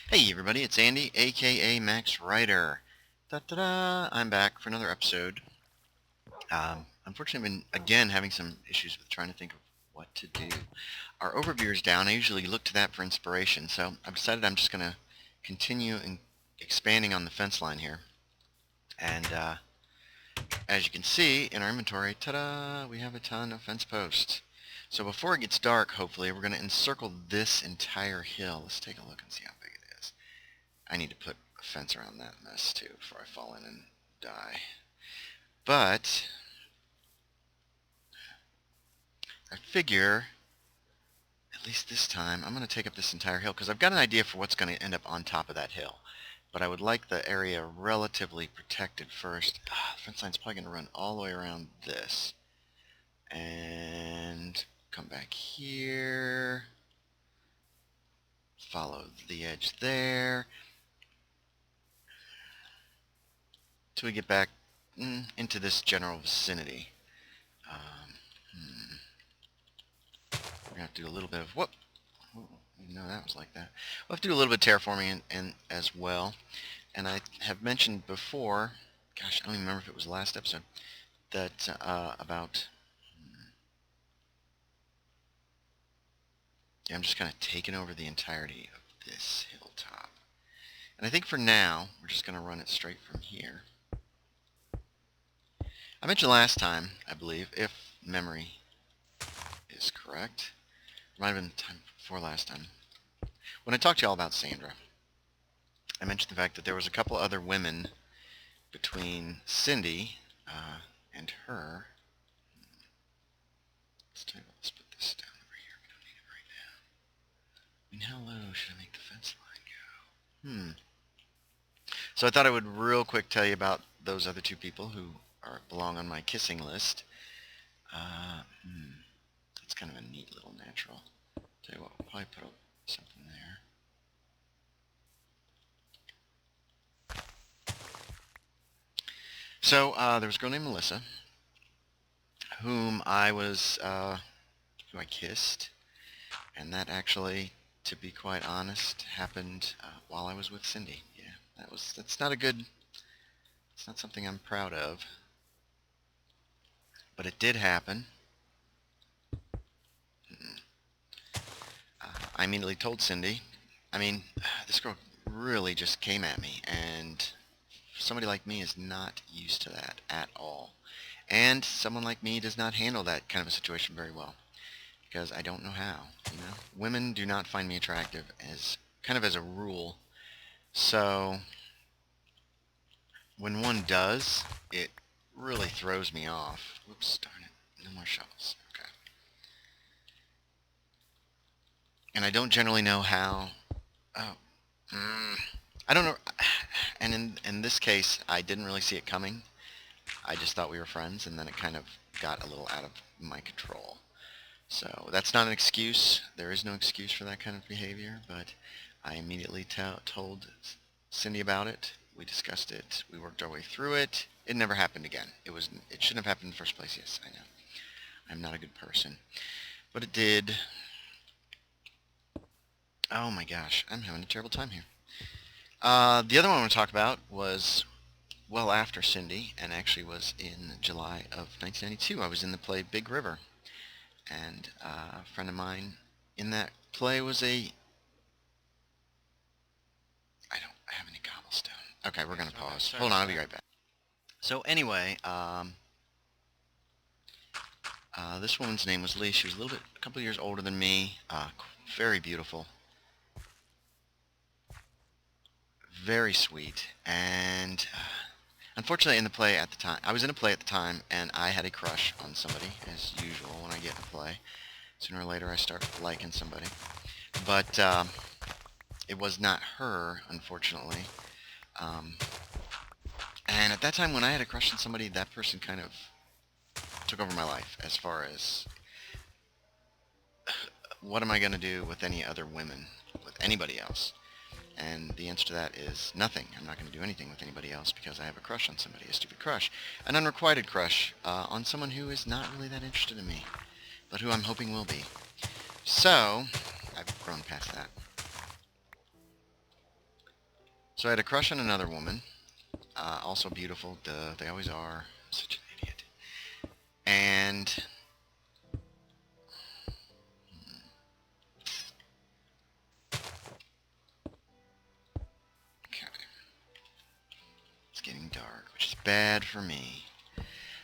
Hey everybody, it's Andy, aka Max Writer. Da-da-da! I'm back for another episode. Unfortunately, I've been again having some issues with trying to think of what to do. Our overview is down. I usually look to that for inspiration, so I've decided I'm just going to continue expanding on the fence line here. And as you can see in our inventory, ta-da! We have a ton of fence posts. So before it gets dark, hopefully, we're going to encircle this entire hill. Let's take a look and see how big it is. I need to put a fence around that mess too before I fall in and die. But I figure, at least this time, I'm going to take up this entire hill because I've got an idea for what's going to end up on top of that hill. But I would like the area relatively protected first. The fence line's probably going to run all the way around this. And come back here. Follow the edge there. Till we get back into this general vicinity. We're going to have to do a little bit of, whoop, no, that was like that. We'll have to do a little bit of terraforming and as well. And I have mentioned before, gosh, I don't even remember if it was the last episode, that about, yeah, I'm just kind of taking over the entirety of this hilltop. And I think for now, we're just going to run it straight from here. I mentioned last time, I believe, if memory is correct, it might have been the time before last time, when I talked to y'all about Sandra, I mentioned the fact that there was a couple other women between Cindy and her. Let's tell you what, let's put this down over here. We don't need it right now. I mean, how low should I make the fence line go? So I thought I would real quick tell you about those other two people who belong on my kissing list. It's kind of a neat little natural. Tell you what, we'll probably put something there. So there was a girl named Melissa, whom who I kissed, and that actually, to be quite honest, happened while I was with Cindy. Yeah, that's not a good. It's not something I'm proud of, but it did happen. I immediately told Cindy. I mean, this girl really just came at me, and somebody like me is not used to that at all. And someone like me does not handle that kind of a situation very well, because I don't know how. Women do not find me attractive as kind of as a rule. So when one does, it really throws me off. Whoops, darn it. No more shovels. Okay. And I don't generally know how. Oh. I don't know. And in this case, I didn't really see it coming. I just thought we were friends, and then it kind of got a little out of my control. So that's not an excuse. There is no excuse for that kind of behavior, but I immediately told Cindy about it. We discussed it. We worked our way through it. It never happened again. It shouldn't have happened in the first place. Yes, I know. I'm not a good person. But it did. Oh my gosh, I'm having a terrible time here. The other one I want to talk about was well after Cindy, and actually was in July of 1992. I was in the play Big River, and a friend of mine in that play was I don't have any cobblestone. Okay, we're going to pause. Hold on, I'll be right back. So anyway, this woman's name was Lee. She was a couple of years older than me. Very beautiful. Very sweet. And unfortunately in the play at the time, I was in a play at the time, and I had a crush on somebody, as usual when I get in a play. Sooner or later I start liking somebody. But it was not her, unfortunately. And at that time when I had a crush on somebody, that person kind of took over my life as far as what am I going to do with any other women, with anybody else? And the answer to that is nothing. I'm not going to do anything with anybody else because I have a crush on somebody, a stupid crush, an unrequited crush on someone who is not really that interested in me, but who I'm hoping will be. So, I've grown past that. So I had a crush on another woman, also beautiful, duh, they always are. Such an idiot. And okay, it's getting dark, which is bad for me.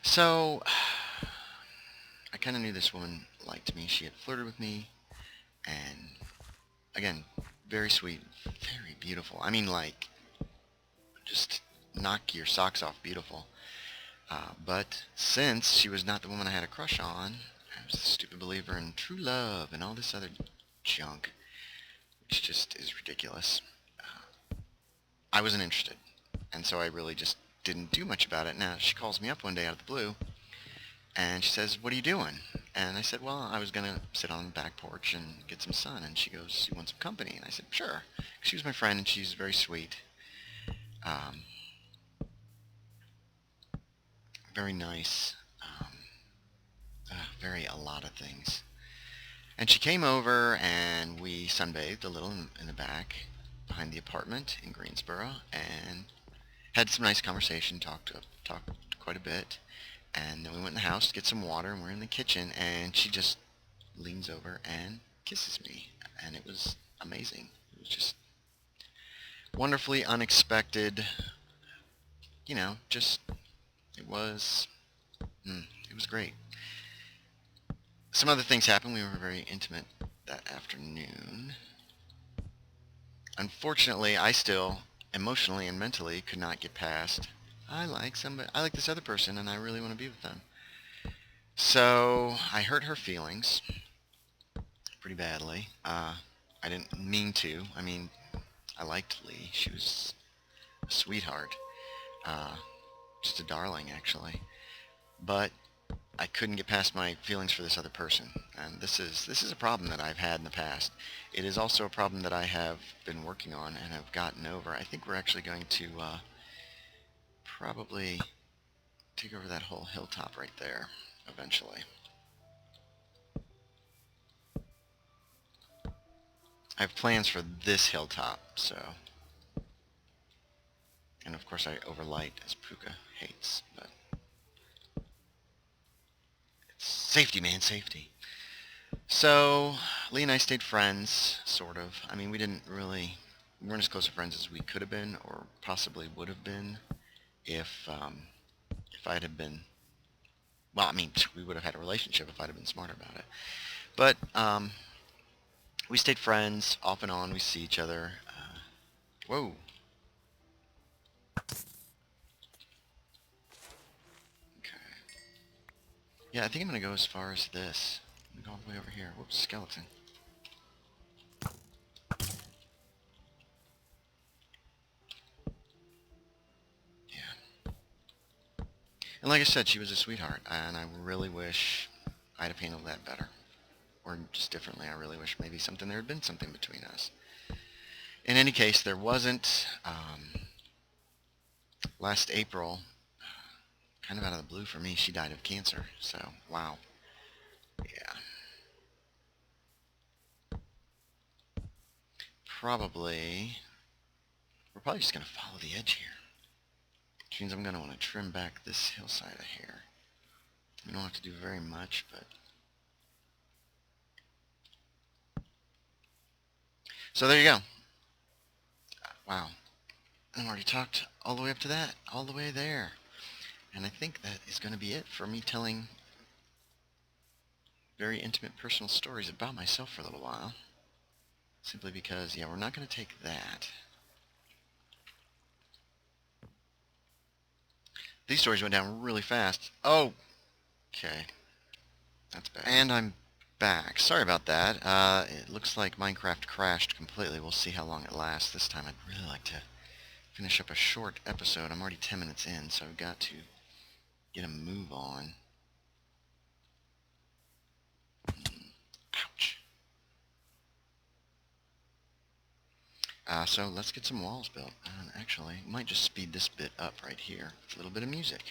So I kind of knew this woman liked me. She had flirted with me, and again, very sweet, very beautiful. I mean, like, just knock your socks off beautiful. But since she was not the woman I had a crush on, I was a stupid believer in true love and all this other junk, which just is ridiculous. I wasn't interested, and so I really just didn't do much about it. Now, she calls me up one day out of the blue, and she says, "What are you doing?" And I said, "Well, I was going to sit on the back porch and get some sun." And she goes, "You want some company?" And I said, "Sure." She was my friend, and she's very sweet. Um, very nice. Very a lot of things. And she came over, and we sunbathed a little in the back behind the apartment in Greensboro, and had some nice conversation, talked quite a bit. And then we went in the house to get some water, and we're in the kitchen, and she just leans over and kisses me. And it was amazing. It was just wonderfully unexpected. You know, just, it was, it was great. Some other things happened. We were very intimate that afternoon. Unfortunately, I still, emotionally and mentally, could not get past, I like this other person, and I really want to be with them. So I hurt her feelings pretty badly. I didn't mean to. I mean, I liked Lee. She was a sweetheart. Uh, just a darling, actually. But I couldn't get past my feelings for this other person, and this is a problem that I've had in the past. It is also a problem that I have been working on and have gotten over. I think we're actually going to probably take over that whole hilltop right there eventually. I have plans for this hilltop, so, and of course I overlight as Puka hates, but it's safety, man, safety. So Lee and I stayed friends, sort of. I mean, we weren't as close of friends as we could have been, or possibly would have been, if I'd have been. Well, I mean, we would have had a relationship if I'd have been smarter about it. But we stayed friends off and on. We see each other. Whoa. Okay. Yeah, I think I'm gonna go as far as this. I'm gonna go all the way over here. Whoops, skeleton. Yeah. And like I said, she was a sweetheart, and I really wish I'd have handled that better. Or just differently. I really wish maybe there had been something between us. In any case, there wasn't. Last April, kind of out of the blue for me, she died of cancer. So, wow. Yeah. We're probably just going to follow the edge here. Which means I'm going to want to trim back this hillside of here. We don't have to do very much, but... So there you go. Wow. I've already talked all the way up to that, all the way there. And I think that is going to be it for me telling very intimate personal stories about myself for a little while. Simply because, yeah, we're not going to take that. These stories went down really fast. Oh, okay. That's bad. And I'm back. Sorry about that. It looks like Minecraft crashed completely. We'll see how long it lasts. This time I'd really like to finish up a short episode. I'm already 10 minutes in, so I've got to get a move on. Ouch. So let's get some walls built. Actually, might just speed this bit up right here. It's a little bit of music.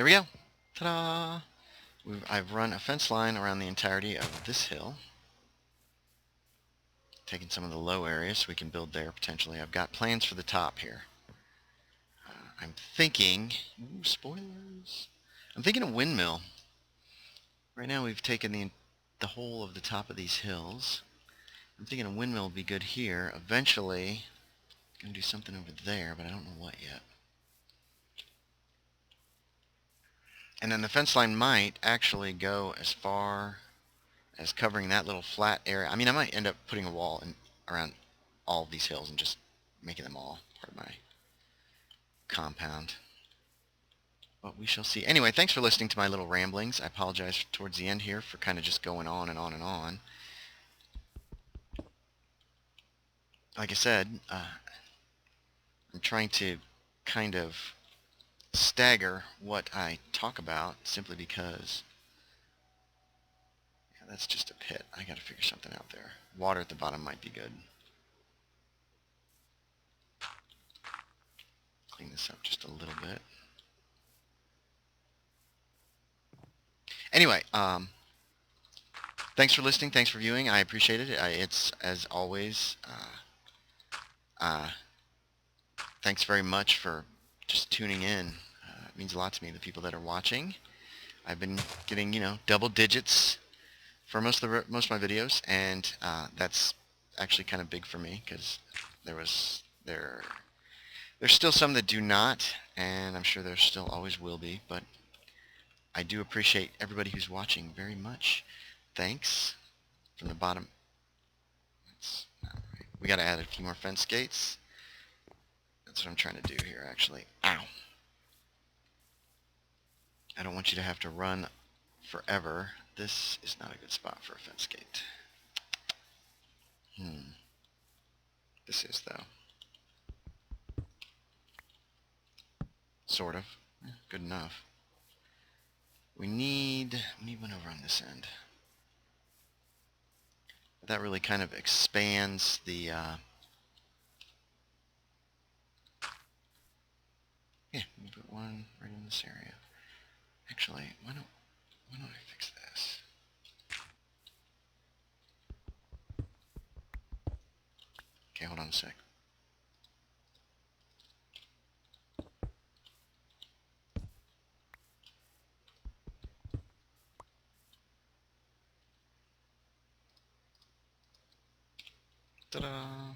There we go. Ta-da! I've run a fence line around the entirety of this hill. Taking some of the low areas so we can build there potentially. I've got plans for the top here. I'm thinking... Ooh, spoilers. I'm thinking a windmill. Right now we've taken the whole of the top of these hills. I'm thinking a windmill would be good here. Eventually, I'm going to do something over there, but I don't know what yet. And then the fence line might actually go as far as covering that little flat area. I mean, I might end up putting a wall around all of these hills and just making them all part of my compound. But we shall see. Anyway, thanks for listening to my little ramblings. I apologize towards the end here for kind of just going on and on and on. Like I said, I'm trying to kind of stagger what I talk about simply because that's just a pit. I gotta figure something out there. Water at the bottom might be good. Clean this up just a little bit. Anyway, thanks for listening. Thanks for viewing. I appreciate it. It's, as always, thanks very much for just tuning in. It means a lot to me, the people that are watching. I've been getting, double digits for most of my videos, and that's actually kind of big for me because there's still some that do not, and I'm sure there still always will be, but I do appreciate everybody who's watching very much. Thanks from the bottom. That's not right. We got to add a few more fence gates. That's what I'm trying to do here, actually. Ow! I don't want you to have to run forever. This is not a good spot for a fence gate. This is, though. Sort of. Good enough. We need one over on this end. That really kind of expands the, yeah, we put one right in this area. Actually, why don't I fix this? Okay, hold on a sec. Ta-da!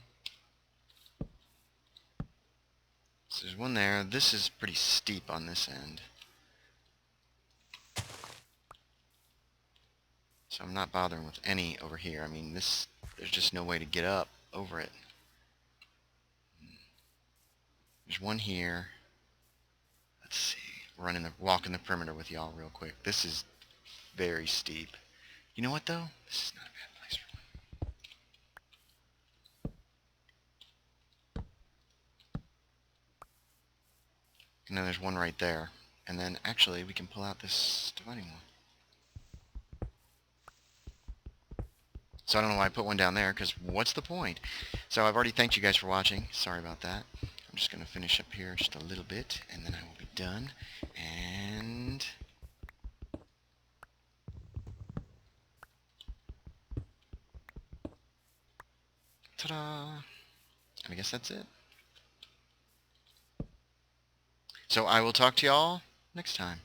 So there's one there. This is pretty steep on this end. So I'm not bothering with any over here. I mean, there's just no way to get up over it. There's one here. Let's see. Walking the perimeter with y'all real quick. This is very steep. You know what, though? This is not a bad place for one. And then there's one right there. And then, actually, we can pull out this dividing wall. So I don't know why I put one down there, because what's the point? So I've already thanked you guys for watching. Sorry about that. I'm just going to finish up here just a little bit, and then I will be done. And... ta-da! And I guess that's it. So I will talk to y'all next time.